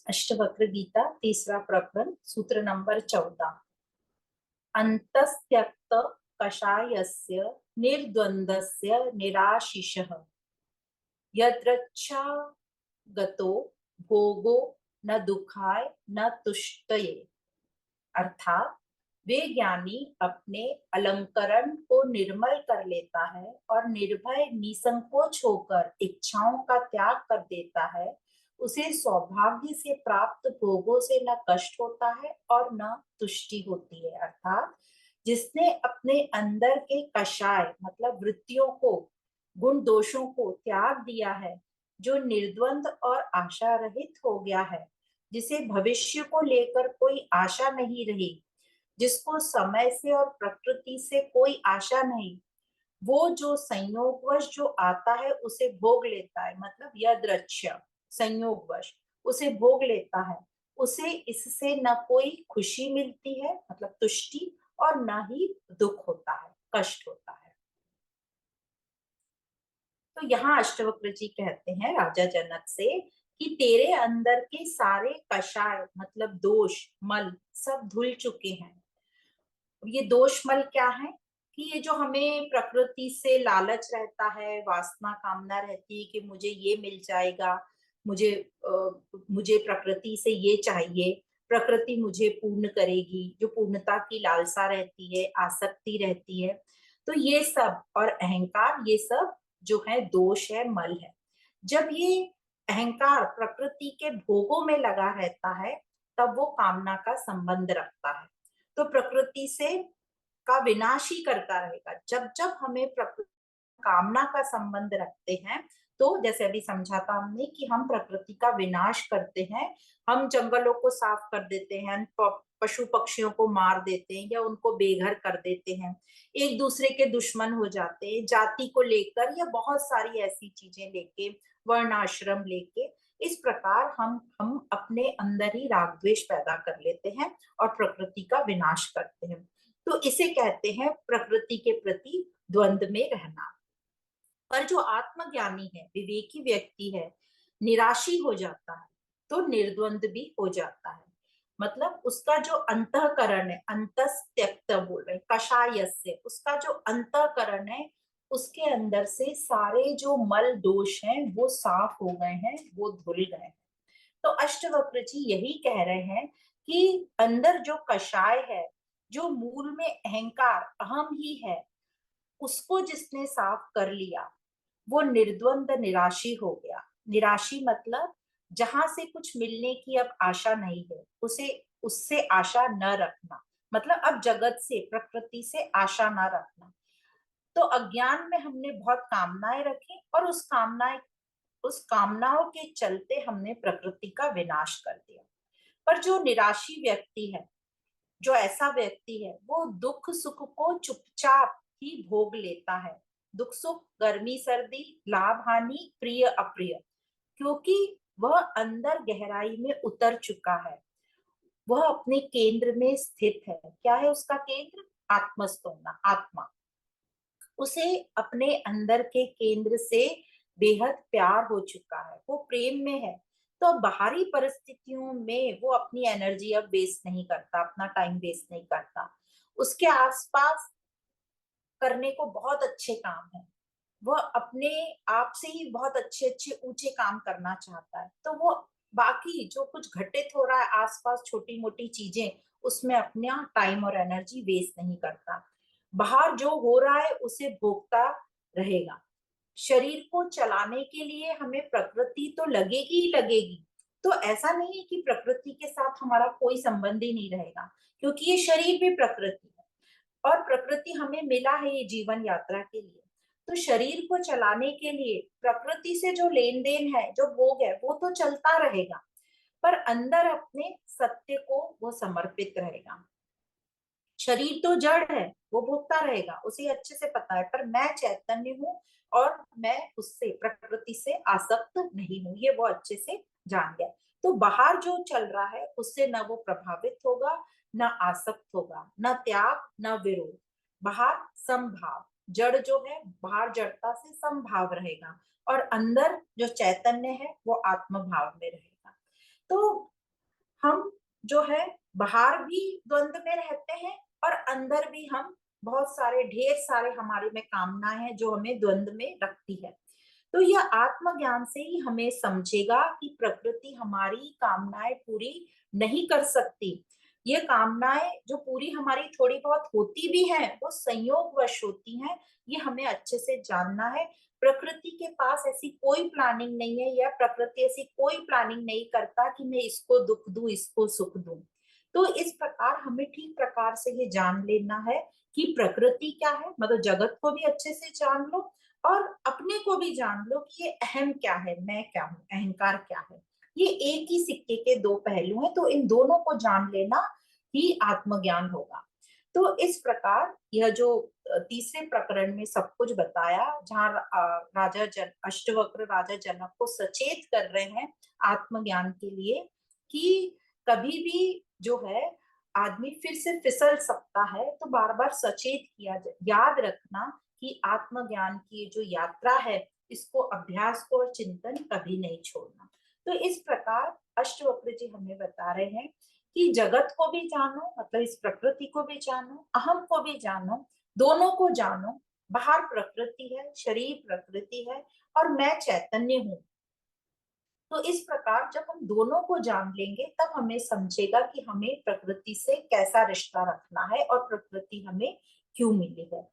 अष्टवक्र गीता तीसरा प्रकरण सूत्र नंबर 14। अंतस्त्यक्त कषायस्य निर्द्वंद्वस्य निराशिषः यदृच्छा गतो भोगो न दुखाय न तुष्टये। अर्थात वे ज्ञानी अपने अलंकरण को निर्मल कर लेता है और निर्भय निसंकोच होकर इच्छाओं का त्याग कर देता है। उसे सौभाग्य से प्राप्त भोगों से न कष्ट होता है और न तुष्टि होती है। अर्थात जिसने अपने अंदर के कषाय मतलब वृत्तियों को, गुण दोषों को त्याग दिया है, जो निर्द्वंद और आशा रहित हो गया है, जिसे भविष्य को लेकर कोई आशा नहीं रही, जिसको समय से और प्रकृति से कोई आशा नहीं, वो जो संयोगवश जो आता है उसे भोग लेता है, मतलब यदृच्छ संयोगवश उसे भोग लेता है, उसे इससे न कोई खुशी मिलती है मतलब तुष्टि, और न ही दुख होता है, कष्ट होता है। तो यहाँ अष्टवक्र जी कहते हैं राजा जनक से कि तेरे अंदर के सारे कषाय मतलब दोष मल सब धुल चुके हैं। ये दोष मल क्या है कि ये जो हमें प्रकृति से लालच रहता है, वासना कामना रहती है कि मुझे ये मिल जाएगा, मुझे मुझे प्रकृति से ये चाहिए, प्रकृति मुझे पूर्ण करेगी, जो पूर्णता की लालसा रहती है, आसक्ति रहती है, तो ये सब और अहंकार, ये सब जो है दोष है, मल है। जब ये अहंकार प्रकृति के भोगों में लगा रहता है तब वो कामना का संबंध रखता है, तो प्रकृति से का विनाश ही करता रहेगा। जब जब हमें प्रकृति कामना का संबंध रखते हैं तो जैसे अभी समझा था हमने कि हम प्रकृति का विनाश करते हैं, हम जंगलों को साफ कर देते हैं, पशु पक्षियों को मार देते हैं या उनको बेघर कर देते हैं, एक दूसरे के दुश्मन हो जाते हैं जाति को लेकर या बहुत सारी ऐसी चीजें लेके, वर्ण आश्रम लेके। इस प्रकार हम अपने अंदर ही राग द्वेष पैदा कर लेते हैं और प्रकृति का विनाश करते हैं। तो इसे कहते हैं प्रकृति के प्रति द्वंद्व में रहना। पर जो आत्मज्ञानी है, विवेकी व्यक्ति है, निराशी हो जाता है तो निर्द्वंद भी हो जाता है। मतलब उसका जो अंतःकरण है, अंतस्त्यक्त बोल रहे कषायस्य, उसका जो अंतःकरण है उसके अंदर से सारे जो मल दोष हैं वो साफ हो गए हैं, वो धुल गए हैं। तो अष्टवक्र जी यही कह रहे हैं कि अंदर जो कषाय है, जो मूल में अहंकार अहम ही है, उसको जिसने साफ कर लिया वो निर्द्वंद निराशी हो गया। निराशी मतलब जहां से कुछ मिलने की अब आशा नहीं है, उसे उससे आशा न रखना, मतलब अब जगत से प्रकृति से आशा न रखना। तो अज्ञान में हमने बहुत कामनाएं रखी और उस कामनाओं के चलते हमने प्रकृति का विनाश कर दिया। पर जो निराशी व्यक्ति है, जो ऐसा व्यक्ति है, वो दुख सुख को चुपचाप ही भोग लेता है। दुख सुख, गर्मी सर्दी, लाभ हानि, प्रिय अप्रिय, क्योंकि वह अंदर गहराई में उतर चुका है, वह अपने केंद्र में स्थित है। क्या है उसका केंद्र? आत्मस्तोना, आत्मा। उसे अपने अंदर के केंद्र से बेहद प्यार हो चुका है, वो प्रेम में है। तो बाहरी परिस्थितियों में वो अपनी एनर्जी अब वेस्ट नहीं करता, अपना टाइम वेस्ट नहीं करता। उसके आसपास करने को बहुत अच्छे काम है, वह अपने आप से ही बहुत अच्छे अच्छे ऊंचे काम करना चाहता है, तो वो बाकी जो कुछ घटित हो रहा है आसपास छोटी मोटी चीजें, उसमें अपना टाइम और एनर्जी वेस्ट नहीं करता। बाहर जो हो रहा है उसे भोगता रहेगा। शरीर को चलाने के लिए हमें प्रकृति तो लगेगी ही लगेगी। तो ऐसा नहीं है कि प्रकृति के साथ हमारा कोई संबंध ही नहीं रहेगा, क्योंकि ये शरीर भी प्रकृति है और प्रकृति हमें मिला है ये जीवन यात्रा के लिए। तो शरीर को चलाने के लिए प्रकृति से जो लेन देन है, जो भोग है, वो तो चलता रहेगा, पर अंदर अपने सत्य को वो समर्पित रहेगा। शरीर तो जड़ है, वो भोगता रहेगा, उसे अच्छे से पता है, पर मैं चैतन्य हूँ और मैं उससे प्रकृति से आसक्त नहीं हूँ, ये वो अच्छे से जान गया। तो बाहर जो चल रहा है उससे न वो प्रभावित होगा, न आसक्त होगा, न त्याग न विरोध। बाहर समभाव, जड़ जो है बाहर जड़ता से समभाव रहेगा और अंदर जो चैतन्य है वो आत्म भाव में रहेगा। तो हम जो है बाहर भी द्वंद में रहते हैं और अंदर भी हम बहुत सारे ढेर सारे हमारे में कामनाएं हैं जो हमें द्वंद में रखती है। तो यह आत्मज्ञान से ही हमें समझेगा कि प्रकृति हमारी कामनाएं पूरी नहीं कर सकती। ये कामनाएं जो पूरी हमारी थोड़ी बहुत होती भी हैं, वो संयोगवश होती हैं। ये हमें अच्छे से जानना है। प्रकृति के पास ऐसी कोई प्लानिंग नहीं है, या प्रकृति ऐसी कोई प्लानिंग नहीं करता कि मैं इसको दुख दूं, इसको सुख दूं। तो इस प्रकार हमें ठीक प्रकार से ये जान लेना है कि प्रकृति क्या है, मतलब जगत को भी अच्छे से जान लो और अपने को भी जान लो कि ये अहम क्या है, मैं क्या हूँ, अहंकार क्या है। ये एक ही सिक्के के दो पहलू हैं, तो इन दोनों को जान लेना ही आत्मज्ञान होगा। तो इस प्रकार यह जो तीसरे प्रकरण में सब कुछ बताया, जहाँ अष्टवक्र राजा जनक को सचेत कर रहे हैं आत्मज्ञान के लिए कि कभी भी जो है आदमी फिर से फिसल सकता है, तो बार बार सचेत किया जाए। याद रखना कि आत्मज्ञान की जो यात्रा है, इसको अभ्यास को और चिंतन कभी नहीं छोड़ना। तो इस प्रकार अष्टवक्र जी हमें बता रहे हैं कि जगत को भी जानो, मतलब इस प्रकृति को भी जानो, अहम को भी जानो, दोनों को जानो। बाहर प्रकृति है, शरीर प्रकृति है और मैं चैतन्य हूँ। तो इस प्रकार जब हम दोनों को जान लेंगे, तब हमें समझेगा कि हमें प्रकृति से कैसा रिश्ता रखना है और प्रकृति हमें क्यों मिली है।